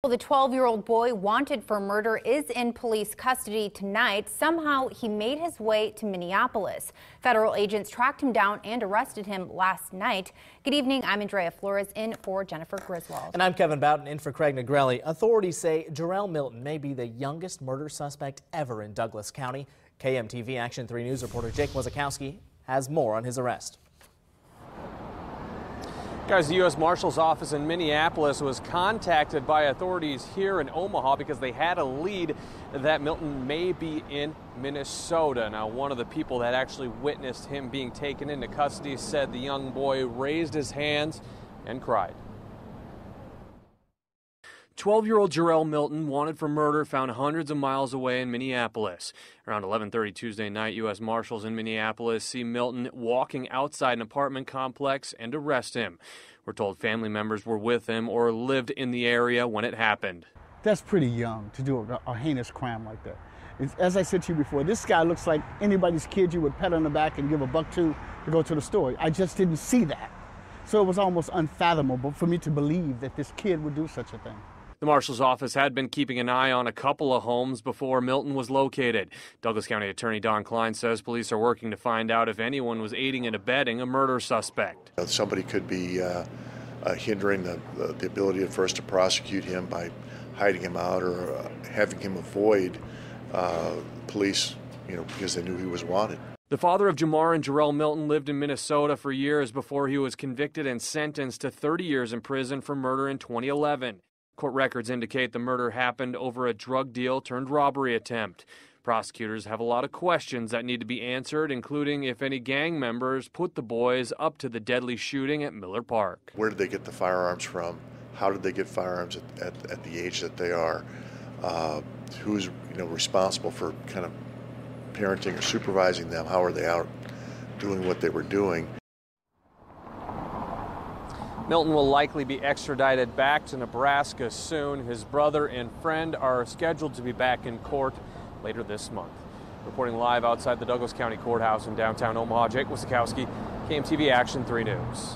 Well, the 12-year-old boy wanted for murder is in police custody tonight. Somehow he made his way to Minneapolis. Federal agents tracked him down and arrested him last night. Good evening. I'm Andrea Flores in for Jennifer Griswold. And I'm Kevin Boughton in for Craig Negrelli. Authorities say Jarrell Milton may be the youngest murder suspect ever in Douglas County. KMTV Action 3 News reporter Jake Wozakowski has more on his arrest. Guys, the U.S. Marshal's office in Minneapolis was contacted by authorities here in Omaha because they had a lead that Milton may be in Minnesota. Now, one of the people that actually witnessed him being taken into custody said the young boy raised his hands and cried. 12-year-old Jarrell Milton, wanted for murder, found hundreds of miles away in Minneapolis. Around 11:30 Tuesday night, U.S. Marshals in Minneapolis see Milton walking outside an apartment complex and arrest him. We're told family members were with him or lived in the area when it happened. That's pretty young to do a heinous crime like that. As I said to you before, this guy looks like anybody's kid you would pat on the back and give a buck to go to the store. I just didn't see that. So it was almost unfathomable for me to believe that this kid would do such a thing. The Marshal's office had been keeping an eye on a couple of homes before Milton was located. Douglas County Attorney Don Klein says police are working to find out if anyone was aiding and abetting a murder suspect. Somebody could be hindering the ability at first to prosecute him by hiding him out or having him avoid police, because they knew he was wanted. The father of Jamar and Jarrell Milton lived in Minnesota for years before he was convicted and sentenced to 30 years in prison for murder in 2011. Court records indicate the murder happened over a drug deal turned robbery attempt. Prosecutors have a lot of questions that need to be answered, including if any gang members put the boys up to the deadly shooting at Miller Park. Where did they get the firearms from? How did they get firearms at the age that they are? Who's responsible for kind of parenting or supervising them? How are they out doing what they were doing? Milton will likely be extradited back to Nebraska soon. His brother and friend are scheduled to be back in court later this month. Reporting live outside the Douglas County Courthouse in downtown Omaha, Jake Wozakowski, KMTV Action 3 News.